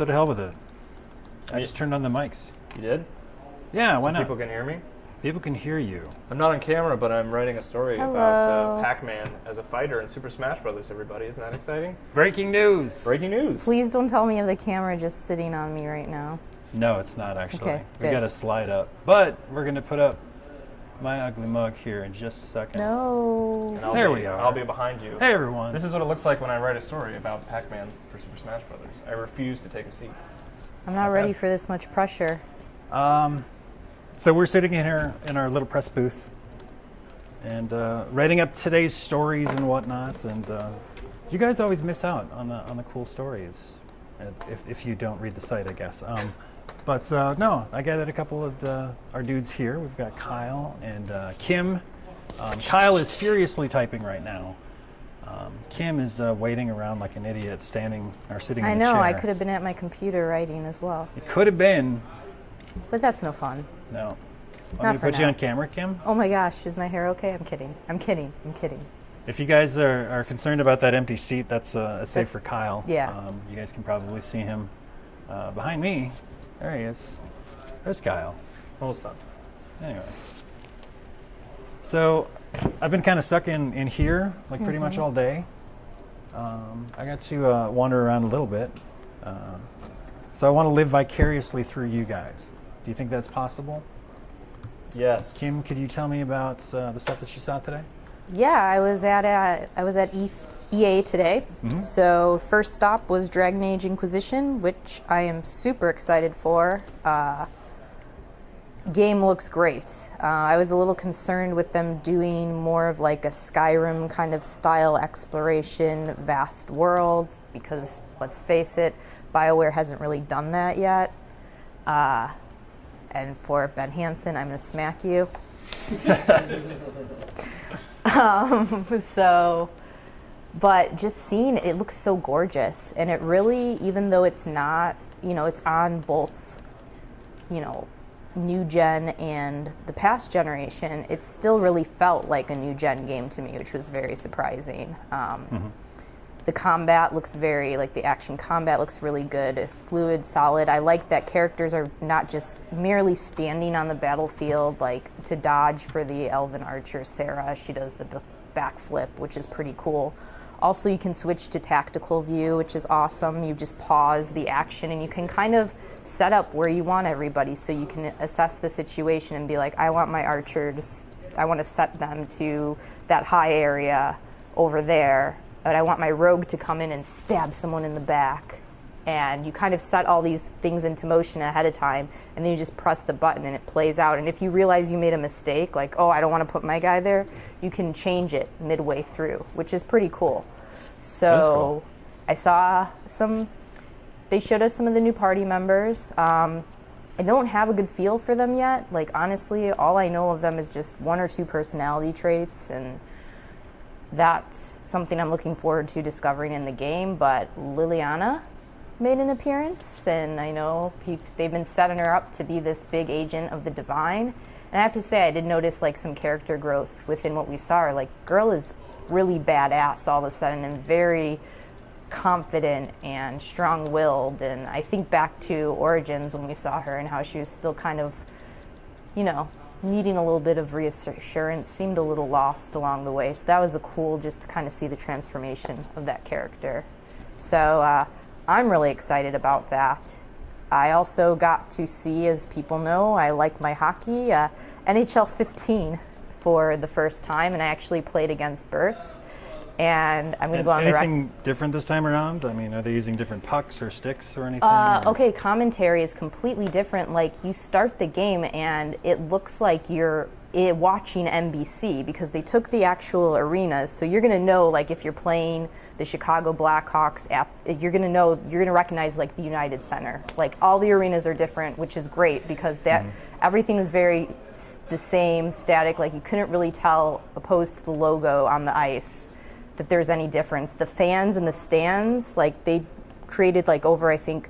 So to hell with it. I just turned on the mics. You did? Yeah, why So not? people can hear me? People can hear you. I'm not on camera, but I'm writing a story about Pac-Man as a fighter in Super Smash Brothers, everybody. Isn't that exciting? Breaking news. Breaking news. Please don't tell me of the camera just sitting on me right now. No, it's not actually. Okay, we good. got to slide up. But we're going to put up my ugly mug here in just a second. No. And There we are. I'll be behind you. Hey, everyone. This is what it looks like when I write a story about Pac-Man for Super Smash Brothers. I refuse to take a seat. I'm not ready for this much pressure. So we're sitting in here in our little press booth and writing up today's stories and whatnot. And you guys always miss out on the cool stories if you don't read the site, I guess. But no, I gathered a couple of our dudes here. We've got Kyle and Kim. Kyle is furiously typing right now. Kim is waiting around like an idiot, standing or sitting in a chair. I know, I could have been at my computer writing as well. It could have been. But that's no fun. No. Not Want me to for put you now. on camera, Kim? Oh my gosh, is my hair okay? I'm kidding. I'm kidding. I'm kidding. If you guys are concerned about that empty seat, that's safe for That's- Kyle. yeah. You guys can probably see him behind me. There he is. There's Kyle. Almost done. Anyway. So I've been kind of stuck in here like pretty much all day. I got to wander around a little bit. So I want to live vicariously through you guys. Do you think that's possible? Yes. Kim, could you tell me about the stuff that you saw today? Yeah, I was at EA today. Mm-hmm. So first stop was Dragon Age Inquisition, which I am super excited for. Game looks great. I was a little concerned with them doing more of like a Skyrim kind of style exploration, vast world, because let's face it, BioWare hasn't really done that yet. And for Ben Hansen, I'm going to smack you. But just seeing it, it looks so gorgeous. And it really, even though it's not, it's on both, new gen and the past generation, it still really felt like a new gen game to me, which was very surprising. The combat looks the action combat looks really good, fluid, solid. I like that characters are not just merely standing on the battlefield, like to dodge for the elven archer Sarah. She does the backflip, which is pretty cool. Also, you can switch to tactical view, which is awesome. You just pause the action and you can kind of set up where you want everybody, so you can assess the situation and be like, I want my archers, I want to set them to that high area over there, but I want my rogue to come in and stab someone in the back. And you kind of set all these things into motion ahead of time, and then you just press the button and it plays out. And if you realize you made a mistake, like, oh, I don't want to put my guy there, you can change it midway through, which is pretty cool. So I saw they showed us some of the new party members. I don't have a good feel for them yet. Like, honestly, all I know of them is just one or two personality traits, and that's something I'm looking forward to discovering in the game. But Liliana made an appearance, and I know they've been setting her up to be this big agent of the Divine. And I have to say, I did notice like some character growth within what we saw her. Like, girl is really badass all of a sudden and very confident and strong-willed. And I think back to Origins when we saw her and how she was still kind of, needing a little bit of reassurance, seemed a little lost along the way. So that was cool just to kind of see the transformation of that character. So I'm really excited about that. I also got to see, as people know, I like my hockey, NHL 15 for the first time, and I actually played against Bertz. And I'm going to go on the record. Anything different this time around? I mean, are they using different pucks or sticks or anything? Or? Okay, commentary is completely different. Like, you start the game and it looks like you're watching NBC, because they took the actual arenas. So you're going to know, like, if you're playing the Chicago Blackhawks, you're going to recognize, like, the United Center. Like, all the arenas are different, which is great, because everything is very the same, static. Like, you couldn't really tell, opposed to the logo on the ice, that there's any difference. The fans in the stands, like, they created like over, I think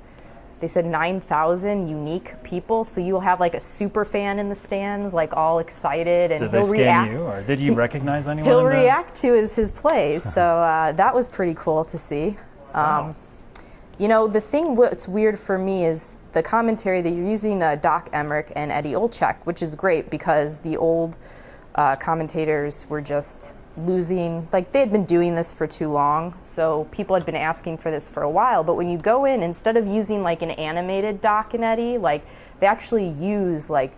they said 9,000 unique people, so you'll have like a super fan in the stands, like all excited, and Did he'll they scan react. you, or did you recognize anyone? He'll react to his plays, so that was pretty cool to see. Wow. You know, the thing what's weird for me is the commentary that you're using Doc Emmerich and Eddie Olczyk, which is great because the old commentators were just losing, like they had been doing this for too long, so people had been asking for this for a while. But when you go in, instead of using like an animated Doc and Eddie, like they actually use like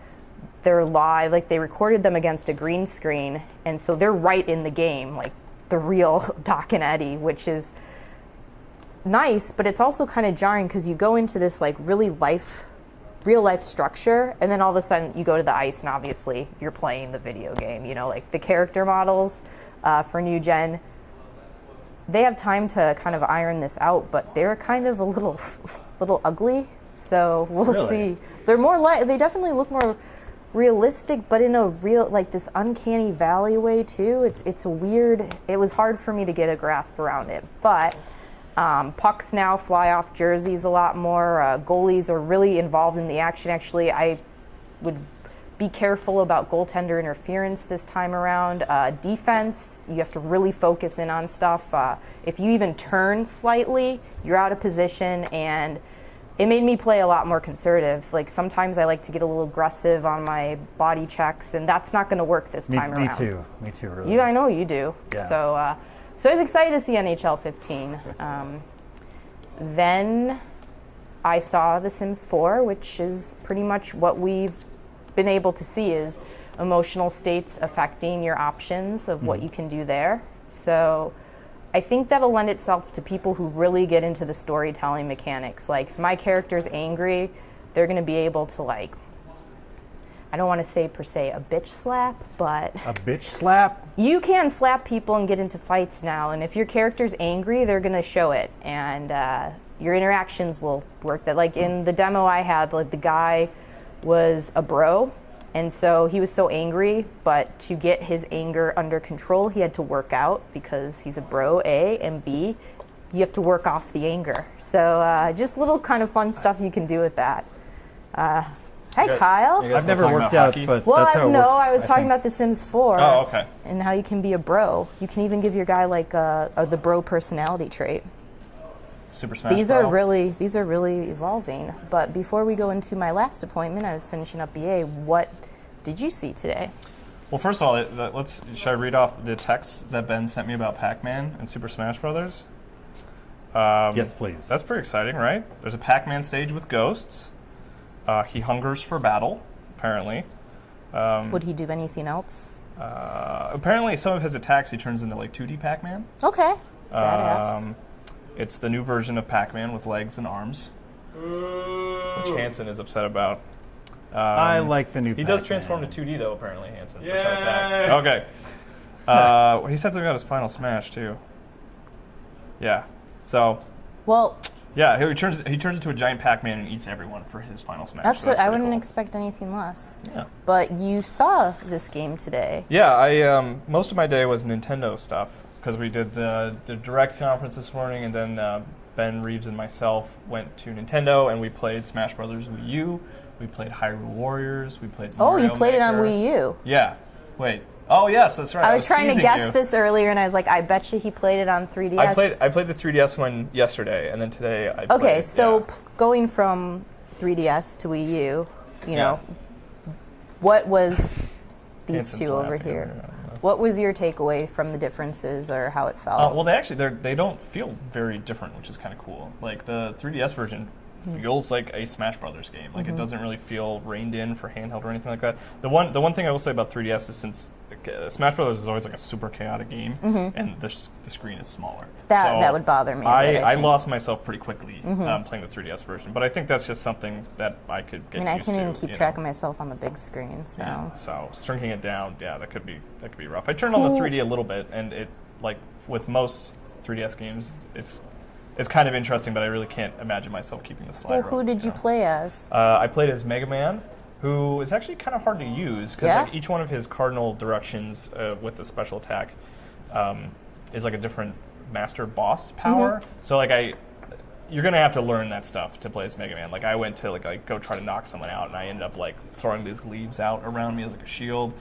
they're live, like they recorded them against a green screen, and so they're right in the game, like the real Doc and Eddie, which is nice, but it's also kind of jarring because you go into this like really real life structure, and then all of a sudden you go to the ice and obviously you're playing the video game. You know, like the character models for new gen, they have time to kind of iron this out, but they're kind of a little ugly, so we'll Really? see. They're more they definitely look more realistic, but in a real, like this uncanny valley way too. It's a weird, it was hard for me to get a grasp around it, but pucks now fly off jerseys a lot more. Goalies are really involved in the action. Actually, I would be careful about goaltender interference this time around. Defense, you have to really focus in on stuff. If you even turn slightly, you're out of position, and it made me play a lot more conservative. Like sometimes I like to get a little aggressive on my body checks, and that's not going to work this time around. Me too, really. You, I know you do. Yeah. So I was excited to see NHL 15. Then I saw The Sims 4, which is pretty much what we've been able to see is emotional states affecting your options of what you can do there. So I think that'll lend itself to people who really get into the storytelling mechanics. Like if my character's angry, they're going to be able to like, I don't want to say per se a bitch slap, but A bitch slap? you can slap people and get into fights now, and if your character's angry, they're gonna show it, and your interactions will work that. Like in the demo I had, like the guy was a bro, and so he was so angry, but to get his anger under control, he had to work out because he's a bro, A, and B, you have to work off the anger. So just little kind of fun stuff you can do with that. Hey, guys- Kyle. you guys I've never talking worked about out, hockey? but Well, that's how it no, works. I was talking think. about The Sims 4. Oh, okay. And how you can be a bro. You can even give your guy like the bro personality trait. Super Smash These Bros. are really evolving. But before we go into my last appointment, I was finishing up BA. What did you see today? Well, first of all, should I read off the text that Ben sent me about Pac-Man and Super Smash Brothers? Yes, please. That's pretty exciting, right? There's a Pac-Man stage with ghosts. He hungers for battle, apparently. Would he do anything else? Apparently, some of his attacks he turns into like 2D Pac-Man. Okay. Badass. It's the new version of Pac-Man with legs and arms, which Hanson is upset about. I like the new He does Pac-Man. transform to 2D though, apparently, Hanson, for some attacks. Okay. He said something about his final smash too. Yeah. So Well, yeah, he turns into a giant Pac-Man and eats everyone for his final smash. that's so what I pretty wouldn't cool. expect anything less. Yeah. But you saw this game today. Yeah, I most of my day was Nintendo stuff because we did the Direct conference this morning, and then Ben Reeves and myself went to Nintendo and we played Smash Brothers Wii U. We played Hyrule Warriors. We played. Oh, Mario you played it on Maker. Wii U. Yeah. Wait. Oh yes, that's right. I was trying to teasing guess you. this earlier, and I was like, I bet you he played it on 3DS. I played the 3DS one yesterday, and then today I. Okay, played, so yeah. going from 3DS to Wii U, you know, what was these Hanson's two over laughing here? over here. What was your takeaway from the differences or how it felt? Well, they don't feel very different, which is kind of cool. Like the 3DS version feels like a Smash Brothers game. Like it doesn't really feel reined in for handheld or anything like that. The one thing I will say about 3DS is since Smash Brothers is always like a super chaotic game, and the screen is smaller. That would bother me a bit, I I think. lost myself pretty quickly playing the 3DS version, but I think that's just something that I could get I mean, I used can't to, even keep you track know? of myself on the big screen, so. Yeah, so shrinking it down, that could be rough. I turned on the 3D a little bit, and it, like with most 3DS games, it's kind of interesting, but I really can't imagine myself keeping the slider. Well, who up, did you know? play as? I played as Mega Man, who is actually kind of hard to use because Yeah? like each one of his cardinal directions with the special attack is like a different master boss power. So like you're gonna have to learn that stuff to play as Mega Man. Like I went to like go try to knock someone out, and I ended up like throwing these leaves out around me as like a shield.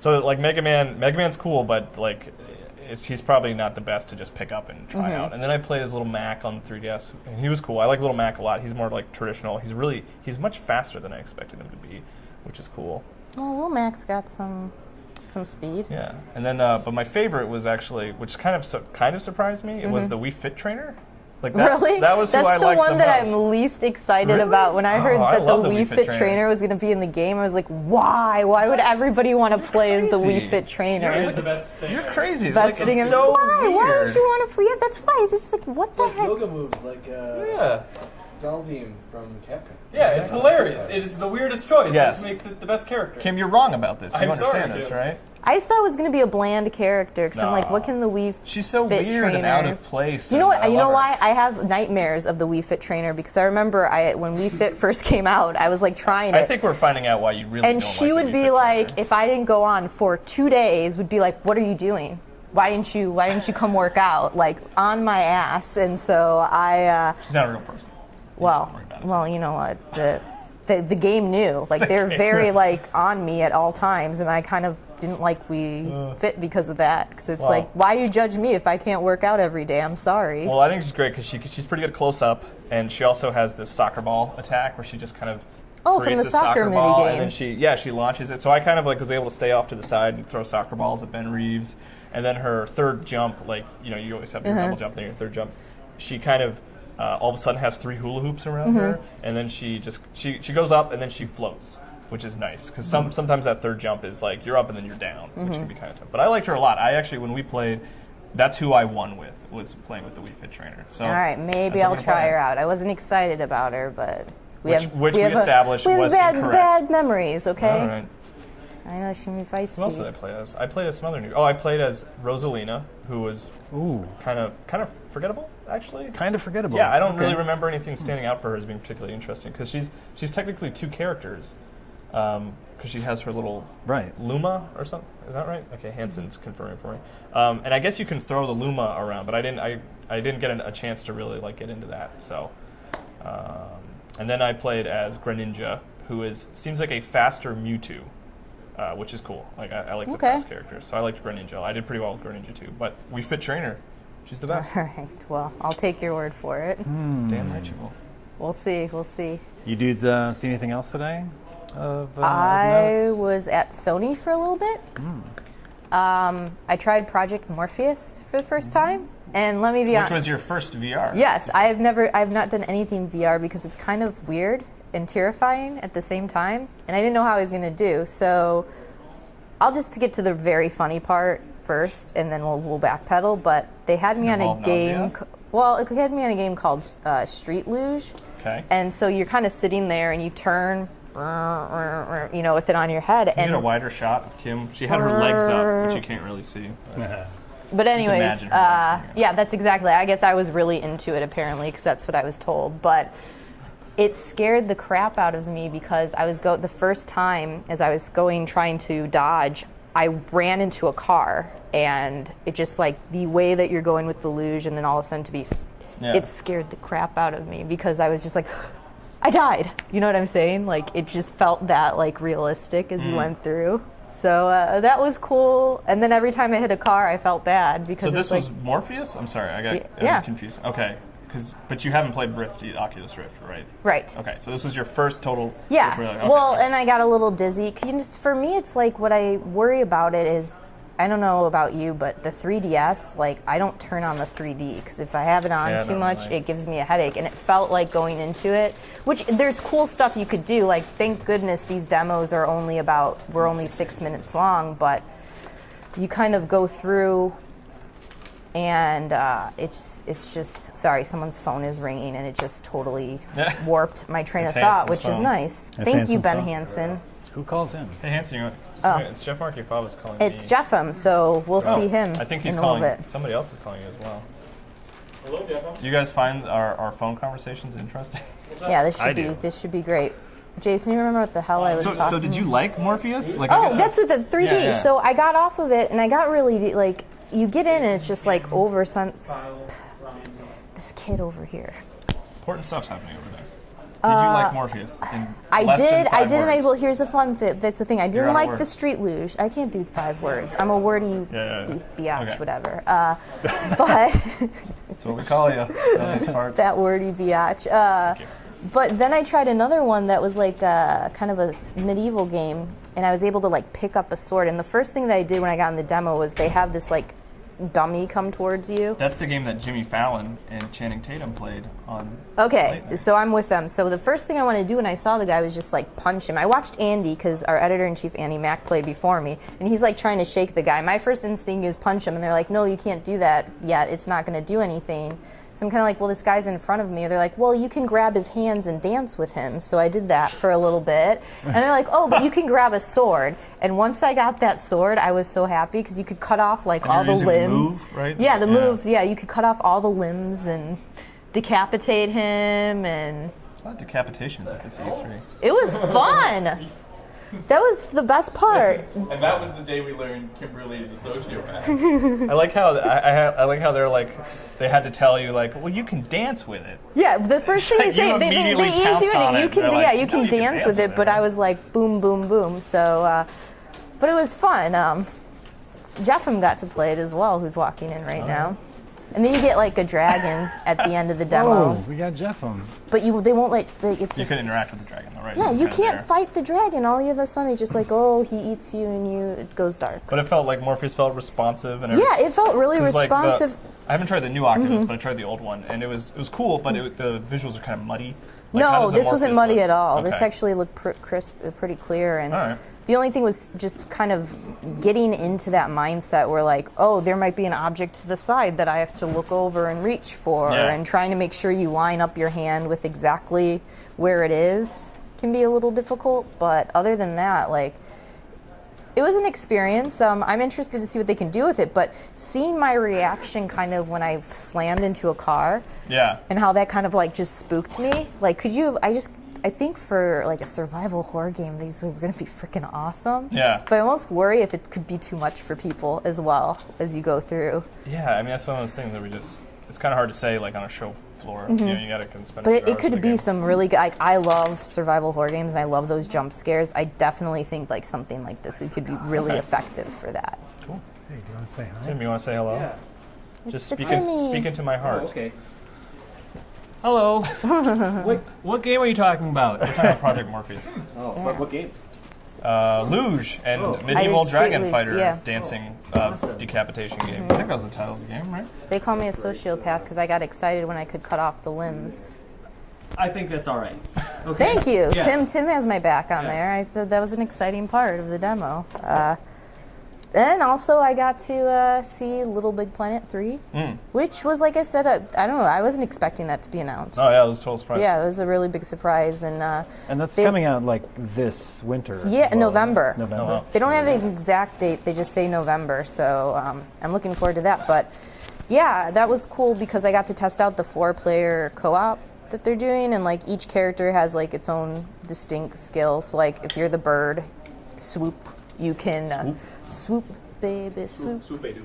So like Mega Man's cool, but like he's probably not the best to just pick up and try out. And then I played as Little Mac on 3DS, and he was cool. I like Little Mac a lot. He's more like traditional. He's much faster than I expected him to be, which is cool. Well, Lil Mac's got some speed. Yeah, and then but my favorite was actually, which kind of surprised me. It was the Wii Fit Trainer. Like that, Really? That was who That's I the liked one the that most. I'm least excited Really? about. When I heard Oh, I that the love the Wii Fit Trainer was going to be in the game, I was like, why? Why would everybody want to play as the crazy. Wii Fit Trainer? It's the best thing. You're ever. crazy. Best Like, thing it's ever. so Why? Why weird. would you want to play it? That's why. It's just like, what It's the like heck? yoga moves, like Yeah. Dalzium from Capcom. Yeah, it's hilarious. It is the weirdest choice. Yes. That makes it the best character. Kim, you're wrong about this. You I'm understand sorry, this, Kim. right? I just thought it was going to be a bland character because I'm like, No. what can the Wii She's so Fit weird Trainer? and out of place. Do you know what? and I You know love her. why? I have nightmares of the Wii Fit Trainer because I remember when Wii Fit first came out, I was like trying it. I think we're finding out why you really And don't she like the would Wii be Fit like, Trainer. if I didn't go on for 2 days, would be like, what are you doing? Why didn't you come work out? Like on my ass. And so I, She's not a real person. well, worry about it. well, you know what? The game knew. Like they're very like on me at all times, and I kind of didn't like Wii Fit because of that. Because it's Wow. like, why you judge me if I can't work out every day? I'm sorry. Well, I think she's great because she's pretty good close up, and she also has this soccer ball attack where she just kind of Oh, from creates the a soccer ball, minigame. and then she launches it. So I kind of like was able to stay off to the side and throw soccer balls at Ben Reeves, and then her third jump, like you always have your double jump, then your third jump. She kind of all of a sudden has 3 hula hoops around her, and then she goes up and then she floats, which is nice because sometimes that third jump is like you're up and then you're down, which can be kind of tough. But I liked her a lot. I actually, when we played, that's who I won with, was playing with the Wii Fit Trainer. So All right, maybe that's I'll on your try her plans. out. I wasn't excited about her, but Which we established was bad incorrect. memories. Okay, All right. I know she can be feisty. Who else did I play as? I played as some other new. Oh, I played as Rosalina, who was Ooh, kind of forgettable, actually. kind of forgettable. Yeah, I don't Okay. really remember anything standing out for her as being particularly interesting because she's technically 2 characters because she has her little Right. Luma or something. Is that right? Okay, Hanson's confirming for me. And I guess you can throw the Luma around, but I didn't get a chance to really like get into that. So, and then I played as Greninja, who seems like a faster Mewtwo. Which is cool. Like I like the Okay. fast characters, so I liked Greninja. I did pretty well with Greninja too. But Wii Fit Trainer, she's the best. All right. Well, I'll take your word for it. Damn right you will. We'll see. We'll see. You dudes see anything else today? Of I notes? was at Sony for a little bit. I tried Project Morpheus for the first time, and let me be Which honest. was your first VR? Yes, I have not done anything VR because it's kind of weird and terrifying at the same time, and I didn't know how I was going to do. So I'll just get to the very funny part first, and then we'll backpedal. But they had me on a involve game. nausea? Well, it had me on a game called Street Luge, Okay. and so you're kind of sitting there and you turn, with it on your head. You And get a wider shot of Kim. She had her legs up, which you can't really see. But anyways, imagine her dancing, yeah, that's exactly. I guess I was really into it apparently because that's what I was told. But it scared the crap out of me because the first time as I was trying to dodge, I ran into a car, and it just like the way that you're going with the luge, and then all of a sudden Yeah. it scared the crap out of me because I was just like, I died. You know what I'm saying? Like it just felt that like realistic as you went through. So that was cool. And then every time I hit a car, I felt bad So because this it's was Morpheus? I'm sorry, I'm yeah. confused. Okay, but you haven't played Oculus Rift, right? right. Okay, so this was your first total. Yeah. Okay. Well, and I got a little dizzy. 'Cause, for me, it's like what I worry about it is, I don't know about you, but the 3DS, like I don't turn on the 3D because if I have it on Yeah, too no, much, right. it gives me a headache. And it felt like going into it, which there's cool stuff you could do. Like thank goodness these demos are we're only 6 minutes long, but you kind of go through. And it's just sorry, someone's phone is ringing, and it just totally warped my train It's of thought, Hanson's which is phone. nice. It's Thank you, Hanson's Ben phone. Hansen. Who calls in? Hey Hanson, Oh. it's Jeff Markey Father's calling It's me. Jeffem, so we'll Oh, see him I think he's in a calling. little bit. Somebody else is calling you as well. Hello, Jeff. Do you guys find our phone conversations interesting? Yeah, this I should do. be great. Jason, you remember what the hell I was talking? So did you like Morpheus? Like, I Oh, guess that's with the 3D. Yeah, yeah. So I got off of it, and I got really like you get in, and it's just like this kid over here. important stuff's happening over there. Did you like Morpheus? I Less than did. I 5 did. And I words? well, here's the fun. That's the thing. I You're didn't out of like words. the street luge. I can't do 5 words. I'm a wordy Yeah. biatch, Okay. whatever. But That's what we call you. These parts. that wordy biatch. you. But then I tried another one that was like kind of a medieval game, and I was able to like pick up a sword. And the first thing that I did when I got in the demo was they have this like dummy come towards you. That's the game that Jimmy Fallon and Channing Tatum played on. Okay, Late night. so I'm with them. So the first thing I wanted to do when I saw the guy was just like punch him. I watched Andy, because our editor-in-chief, Andy Mack, played before me, and he's like trying to shake the guy. My first instinct is punch him, and they're like, no, you can't do that yet. It's not going to do anything. So I'm kind of like, well, this guy's in front of me. They're like, well, you can grab his hands and dance with him. So I did that for a little bit. And they're like, oh, but you can grab a sword. And once I got that sword, I was so happy because you could cut off like And all you're the using the limbs. move, right? Yeah, the Yeah. moves. Yeah, you could cut off all the limbs and decapitate him, and A lot of decapitations at this E3. it was fun. That was the best part. And that was the day we learned Kimberly is a sociopath. I like how I like how they're like they had to tell you like, well, you can dance with it. Yeah, the first thing they You say, they immediately ease pounced you on in it. You it. can, They're like, yeah, you "No, can dance with it. But I was like, boom, boom, boom. So, but it was fun. Jeffem got to play it as well, who's walking in right now. And then you get like a dragon at the end of the demo. Oh, we got Jeffem. But they won't like, it's You just, can interact with the dragon, though, right? yeah, It's you kinda can't there. fight the dragon. All of a sudden, it's just like, oh, he eats you and it goes dark. But it felt like Morpheus felt responsive and Yeah, it felt really 'cause, like, the- responsive. I haven't tried the new Oculus, but I tried the old one, and it was cool, but the visuals are kind of muddy. Like, how No, does the this wasn't Morpheus muddy look? at all. This Okay. actually looked crisp, pretty clear. And All right. the only thing was just kind of getting into that mindset where, like, oh, there might be an object to the side that I have to look over and reach for, Yeah. and trying to make sure you line up your hand with exactly where it is can be a little difficult. But other than that, like, it was an experience. I'm interested to see what they can do with it. But seeing my reaction kind of when I slammed into a car, Yeah. and how that kind of like just spooked me. Like, I think for like a survival horror game, these are going to be freaking awesome. Yeah. But I almost worry if it could be too much for people as well as you go through. Yeah, I mean that's one of those things that it's kind of hard to say like on a show floor. You know, you gotta spend. Mm-hmm. But a few it hours could with the be game. some really good. Like, I love survival horror games, and I love those jump scares. I definitely think like something like this could be really Okay. effective for that. Cool. Hey, do you want to say hi? Tim, you want to say hello? Yeah. It's Just the speak Timmy. into my heart. Oh, okay. Hello. what game are you talking about? We're talking about Project Morpheus. Oh, what game? Luge and Oh. Medieval I did Street Dragon Luge, Fighter yeah. dancing decapitation game. I think that was the title of the game, right? They call me a sociopath because I got excited when I could cut off the limbs. I think that's all right. Okay. Thank you. Yeah. Tim has my back on there. I thought that was an exciting part of the demo. And also I got to see Little Big Planet 3, which was, like I said, I don't know, I wasn't expecting that to be announced. Oh yeah, it was a total surprise. Yeah, it was a really big surprise. And And that's They- coming out like this winter. yeah, as well, November. right? November. Oh, wow. They don't have an exact date, they just say November, so I'm looking forward to that. But yeah, that was cool because I got to test out the 4-player co-op that they're doing, and like each character has like its own distinct skill. So like if you're the bird, swoop, you can swoop, baby, swoop. We do.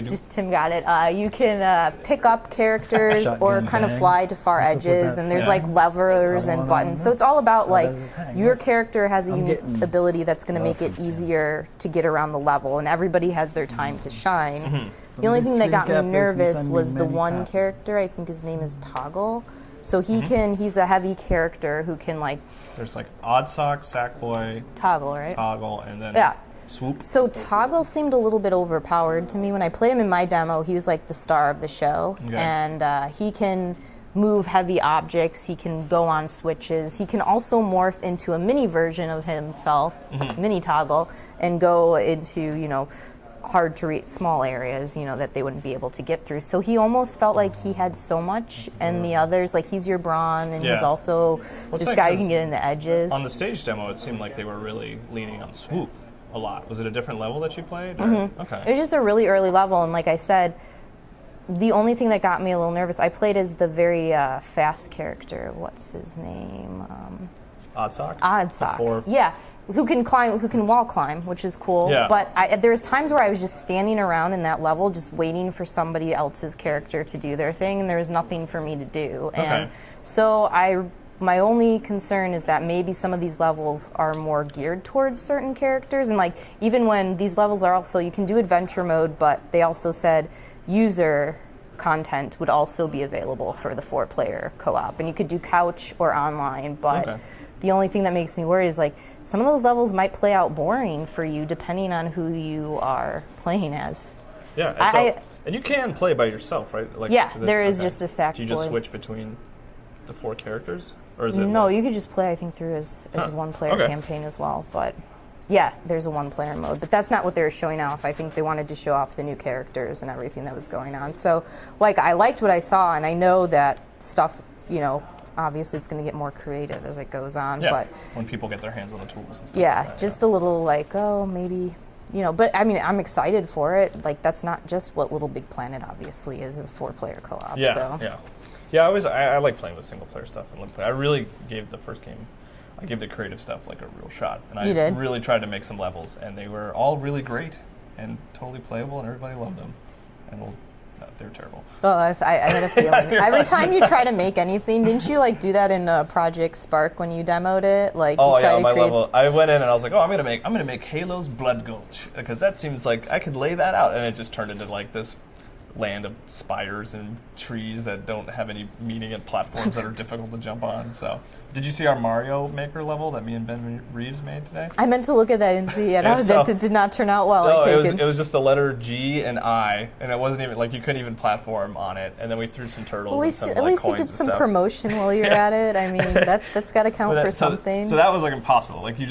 Just Tim got it. You can pick up characters or Shotgun kind of bang. fly to far What's up with edges, that and there's thing? like levers I and wanna buttons. So know. it's all about like does it hang? your character has a I'm unique getting ability that's going to make love it from Tim. easier to get around the level, and everybody has their time to shine. Mm-hmm. The only thing that got me Screen cap this and nervous send me was the many one copies. character. I think his name is Toggle. So Mm-hmm. he's a heavy character who can like There's like Oddsock, Sackboy, toggle, right? Toggle, and then Yeah. Swoop. So Toggle seemed a little bit overpowered to me. When I played him in my demo, he was like the star of the show. Okay. And he can move heavy objects, he can go on switches, he can also morph into a mini version of himself, mini Toggle, and go into, you know, hard to reach small areas, you know, that they wouldn't be able to get through. So he almost felt like he had so much, and the others, like he's your Brawn, and he's Yeah. also What's this that, guy who 'cause can get in the edges. On the stage demo, it seemed like they were really leaning on Swoop a lot. Was it a different level that you played? Or? Okay. It was just a really early level, and like I said, the only thing that got me a little nervous, I played as the very fast character. What's his name? Oddsock? Oddsock. Four- Yeah, who can climb, who can wall climb, which is cool. Yeah. But there was times where I was just standing around in that level, just waiting for somebody else's character to do their thing, and there was nothing for me to do. And Okay. so I my only concern is that maybe some of these levels are more geared towards certain characters, and like even when these levels are also, you can do adventure mode, but they also said user content would also be available for the 4-player co-op, and you could do couch or online, but Okay. the only thing that makes me worry is like some of those levels might play out boring for you depending on who you are playing as. Yeah, and, I- and you can play by yourself, right? Like, Yeah, to the- there is okay. just a stack Do you just board. switch between the 4 characters, or is it? No, like- you could just play, I think, through as Huh. a one-player Okay. campaign as well. But yeah, there's a one-player mode. But that's not what they were showing off. I think they wanted to show off the new characters and everything that was going on. So, like, I liked what I saw, and I know that stuff, you know, obviously it's going to get more creative as it goes on. Yeah, But when people get their hands on the tools and stuff. yeah, like that, just a little like, oh, maybe, you know. But I mean, I'm excited for it. Like, that's not just what Little Big Planet obviously is 4-player co-op. Yeah, So. yeah, yeah. I like playing with single player stuff. And I really gave the first game, I gave the creative stuff like a real shot, and You I did? really tried to make some levels, and they were all really great and totally playable, and everybody loved them. And well, no, they were terrible. Oh, I had a feeling. Every time you try to make anything, didn't you like do that in Project Spark when you demoed it? Like, Oh you try yeah, to my create level. I went in and I was like, oh, I'm gonna make Halo's Blood Gulch, because that seems like I could lay that out, and it just turned into like this land of spiders and trees that don't have any meaning and platforms that are difficult to jump on. So, did you see our Mario Maker level that me and Ben Reeves made today? I meant to look at that and see, and Yeah, so- that did not turn out well. No, I take it was just the letter G and I, and it wasn't even like you couldn't even platform on it. And then we threw some turtles. Well, and some, at like, least you coins did and some stuff. promotion while you're at it. I mean, that's got to count But for that- so- something. So that was like impossible. Like you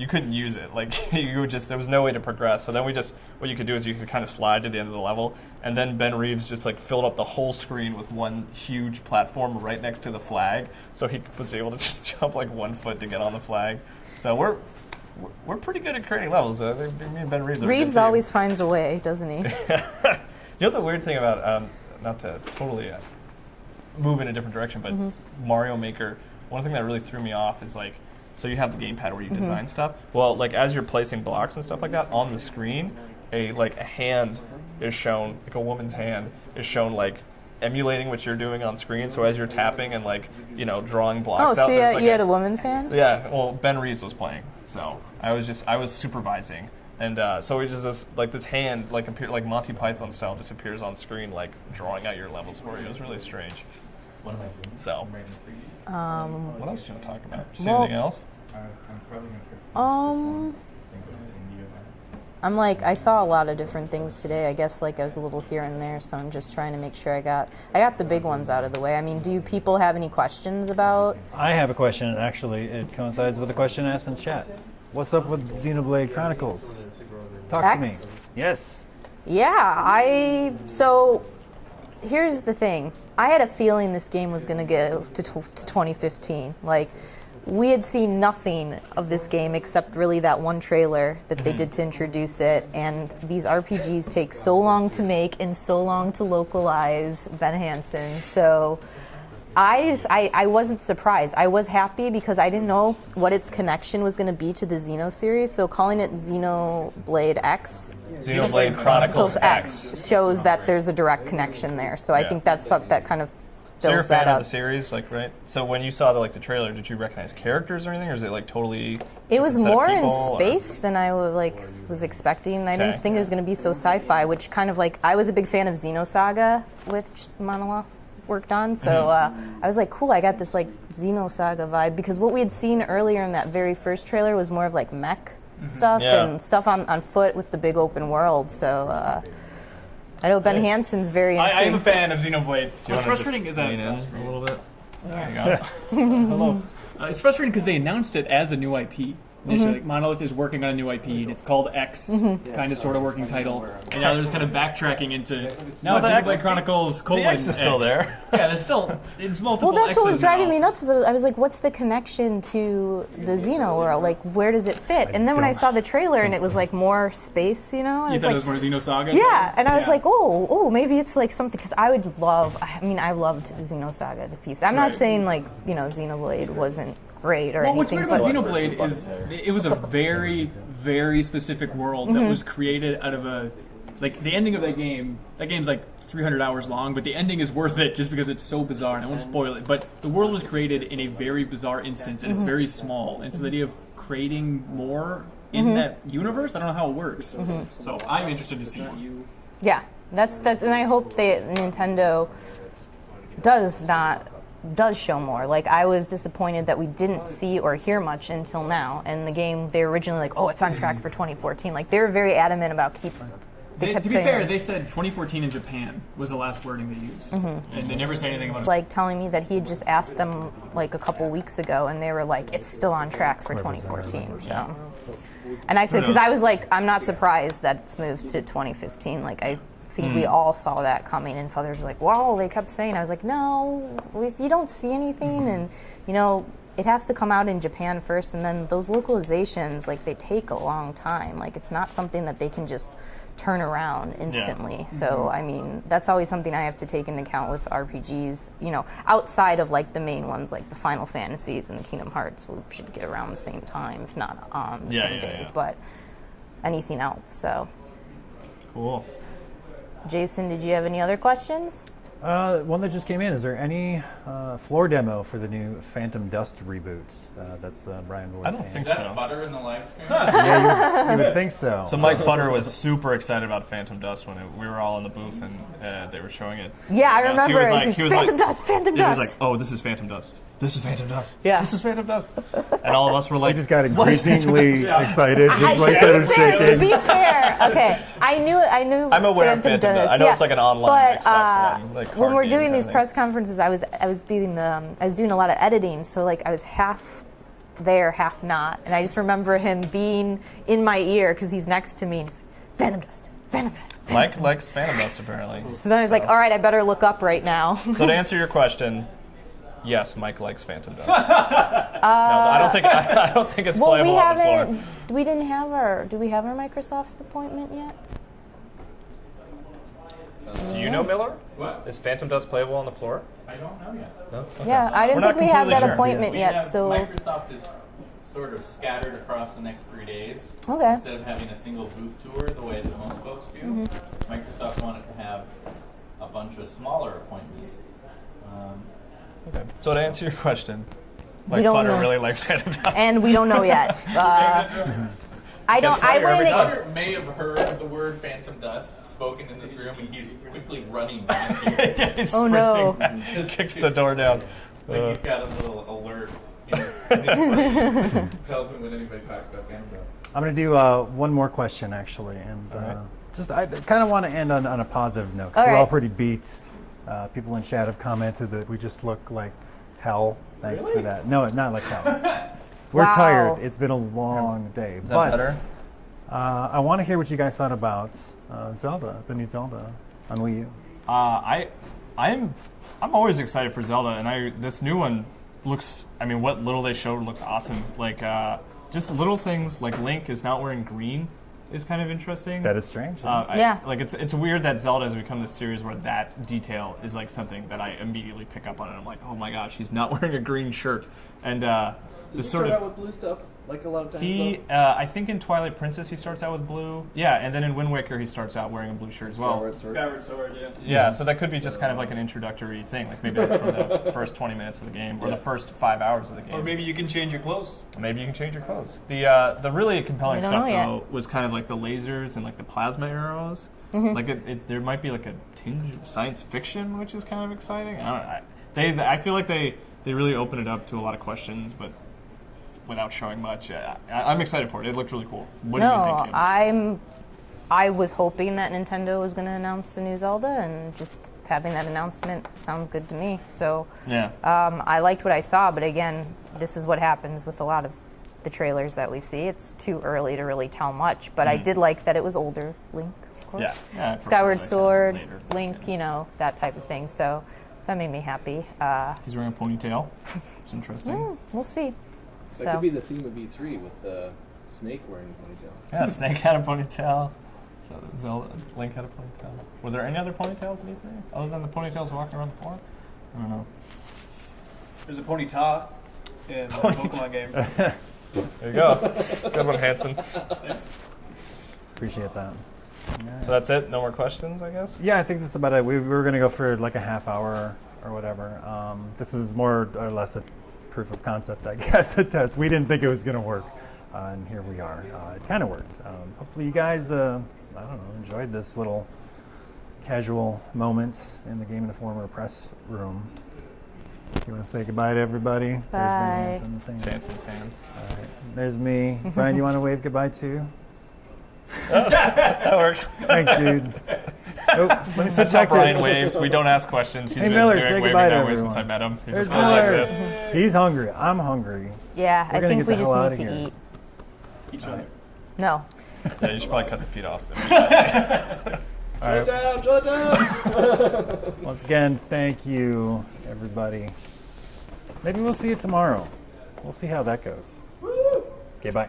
couldn't use it. Like you would just, there was no way to progress. So then what you could do is you could kind of slide to the end of the level, and then Ben Reeves just like filled up the whole screen with one huge platform right next to the flag, so he was able to just jump like 1 foot to get on the flag. So we're pretty good at creating levels. Me and Ben Reeves. Are a good Reeves team. always finds a way, doesn't he? You know the weird thing about, not to totally move in a different direction, but Mario Maker, one thing that really threw me off is like, so you have the gamepad where you design stuff. Well, like as you're placing blocks and stuff like that on the screen, a hand is shown, like a woman's hand is shown like emulating what you're doing on screen. So as you're tapping and like, you know, drawing blocks Oh, out, so there's like you had a woman's hand? yeah, well, Ben Reeves was playing, so I was supervising, and so it just this hand like appeared like Monty Python style just appears on screen like drawing out your levels for you. It was really strange. So, what else do you want to talk about? Did you see well- anything else? I'm like, I saw a lot of different things today. I guess like I was a little here and there, so I'm just trying to make sure I got the big ones out of the way. I mean, do people have any questions about? I have a question, and actually, it coincides with a question asked in chat. What's up with Xenoblade Chronicles? Talk X? to me. Yes. Yeah, so here's the thing. I had a feeling this game was going to go to 2015. Like, we had seen nothing of this game except really that one trailer that they did to introduce it, and these RPGs take so long to make and so long to localize. Ben Hansen. So I wasn't surprised. I was happy because I didn't know what its connection was going to be to the Xeno series, so calling it Xenoblade X Xenoblade Chronicles X. shows that there's a direct connection there. So I Yeah. think that kind of So you're a fills that fan of up. the series, like, right? So when you saw the trailer, did you recognize characters or anything, or is it like totally? It was different set of more in people, or- space than I was expecting. I didn't Okay. think it was going to be so sci-fi, which kind of like I was a big fan of Xenosaga, which Monolith worked on. So I was like, cool, I got this like Xenosaga vibe, because what we had seen earlier in that very first trailer was more of like mech stuff Yeah. and stuff on foot with the big open world. So I know Ben Hansen's very I intrigued. am a fan of Xenoblade. What's wanna frustrating just is that lean in a little bit. There you go. hello. It's frustrating because they announced it as a new IP. Initially, like Monolith is working on a new IP, and it's called X, kind of sort of working title. And now they're just kind of backtracking into now it's the Xenoblade Chronicles: The X is still there. Yeah, there's multiple. Well, that's what was X's driving now. me nuts. Was I was like, "What's the connection to the Xeno world? Like, where does it fit?" And then when I saw the trailer and it was like more space, you know, I You was thought like, it was more Xenosaga? "Yeah," and I was Yeah. like, "Oh, maybe it's like something." Because I would love. I mean, I loved Xenosaga to pieces. I'm not Right. saying like Xenoblade wasn't great or Well, what's anything, weird about but Xenoblade is it was a very, very specific world that was created out of a like the ending of that game. That game's like 300 hours long, but the ending is worth it just because it's so bizarre, and I won't spoil it. But the world was created in a very bizarre instance, and it's very small, and so the idea of creating more in that universe, I don't know how it works. So I'm interested to see. Yeah, that's and I hope that Nintendo does show more. Like, I was disappointed that we didn't see or hear much until now. And the game, they were originally like, oh, it's on track for 2014. Like, they were very adamant about They kept to be saying, fair, they said 2014 in Japan was the last wording they used, and they never said anything about it. like, telling me that he had just asked them like a couple weeks ago, and they were like, it's still on track for 2014. So, and I said, because I was like, I'm not surprised that it's moved to 2015. Like, I think we all saw that coming, and Feathers was like, wow, they kept saying. I was like, no, if you don't see anything, and it has to come out in Japan first, and then those localizations, like, they take a long time. Like, it's not something that they can just turn around instantly. So, I mean, that's always something I have to take into account with RPGs, outside of, like, the main ones, like the Final Fantasies and the Kingdom Hearts, we should get around the same time, if not on the same day. But anything else, so. Cool. Jason, did you have any other questions? One that just came in. Is there any floor demo for the new Phantom Dust reboot? That's Brian voicing. I don't think Is that so. butter in the live stream? Yeah, you would think so. So Mike Futter was super excited about Phantom Dust when we were all in the booth and they were showing it. Yeah, I So he remember was it. like- It's he was Phantom like- Dust, Phantom He was Dust. like, "Oh, this is Phantom Dust. This is Phantom Dust. Yeah. This is Phantom Dust." And all of us were I like, just got increasingly excited. Just like to started be fair, to shaking. be fair, okay, I knew. I'm aware of Phantom Dust. I know it's like an online but, Xbox One, like, when card we're game doing kinda these thing. press conferences, I was doing a lot of editing, so like I was half there, half not, and I just remember him being in my ear because he's next to me. And he's like, Phantom Dust, Phantom Dust. Mike likes Phantom Dust apparently. So then I was like, all right, I better look up right now. So to answer your question, yes, Mike likes Phantom Dust. No, I don't think it's Well, playable we on the floor. haven't. We didn't have our. Do we have our Microsoft appointment yet? Do you know, Miller? What? Is Phantom Dust playable on the floor? I don't know yet. No. Okay. Yeah, I didn't We're think not we had that completely sure. appointment We yet. have, So Microsoft is sort of scattered across the next 3 days. okay. Instead of having a single booth tour the way that most folks do, Microsoft wanted to have a bunch of smaller appointments. Okay. So to answer your question, We Mike don't Futter know. really likes Phantom Dust. And we don't know yet. I don't. I wouldn't. Futter may have heard the word Phantom Dust spoken in this room, and he's quickly running back here. Yeah, he's Oh, no. sprinting back, kicks the door down. Like he's got a little alert in his brain. Tells him when anybody talks about Phantom Dust. I'm going to do one more question, actually. And I kind of want to end on a positive note. 'Cause All we're all right. pretty beat. People in chat have commented that we just look like hell. Thanks for that. No, not like hell. We're Wow. tired. It's been a long day. Is that But better? I want to hear what you guys thought about Zelda, the new Zelda on Wii U. I'm always excited for Zelda, and this new one looks. I mean, what little they showed looks awesome. Like just little things like Link is not wearing green is kind of interesting. That is strange. Yeah. Like it's weird that Zelda has become this series where that detail is like something that I immediately pick up on, and I'm like, oh my gosh, he's not wearing a green shirt, and this sort of. with blue stuff, like a lot of times. I think in Twilight Princess he starts out with blue. Yeah, and then in Wind Waker he starts out wearing a blue shirt as well. Skyward Sword, yeah. Yeah, so that could be just kind of like an introductory thing. Like maybe that's for the first 20 minutes of the game or the first 5 hours of the game. Or maybe you can change your clothes. Maybe you can change your clothes. The really compelling We don't stuff know yet. though was kind of like the lasers and like the plasma arrows. Like there might be like a tinge of science fiction, which is kind of exciting. I feel like they really open it up to a lot of questions, but without showing much. I'm excited for it. It looked really cool. What do you think, Kim? I was hoping that Nintendo was going to announce a new Zelda, and just having that announcement sounds good to me. So Yeah. I liked what I saw, but again, this is what happens with a lot of the trailers that we see. It's too early to really tell much, but I did like that it was older Link, of course. Yeah. Skyward Sword, Later. Link, that type of thing. So that made me happy. He's wearing a ponytail. It's interesting. We'll see. That could be the theme of E3 with Snake wearing a ponytail. Yeah, Snake had a ponytail. So Link had a ponytail. Were there any other ponytails in E3 other than the ponytails walking around the floor? I don't know. There's a Ponyta in the Pokemon game. There you go. Good one, Hanson. Appreciate that. So that's it. No more questions, I guess. Yeah, I think that's about it. We were going to go for like a half hour or whatever. This is more or less a proof of concept, I guess, a test. We didn't think it was going to work, and here we are. It kind of worked. Hopefully you guys, I don't know, enjoyed this little casual moment in the Game Informer press room. You want to say goodbye to everybody? Bye. There's Ben Hansen, the same. Chanson's hand. All right. There's me. Brian, you want to wave goodbye too? That works. Thanks, dude. Oh, let me switch That's how back to Brian waves. We don't ask questions. He's Hey, been Miller, doing say waving goodbye to that way since I everyone. met him. He There's just goes like Miller. this. He's hungry. I'm hungry. Yeah, We're I gonna think get we the just hell need outta to here. eat. Each other. No. Yeah, you should probably cut the feet off. All right. Shut down! Once again, thank you, everybody. Maybe we'll see you tomorrow. We'll see how that goes. Okay, bye.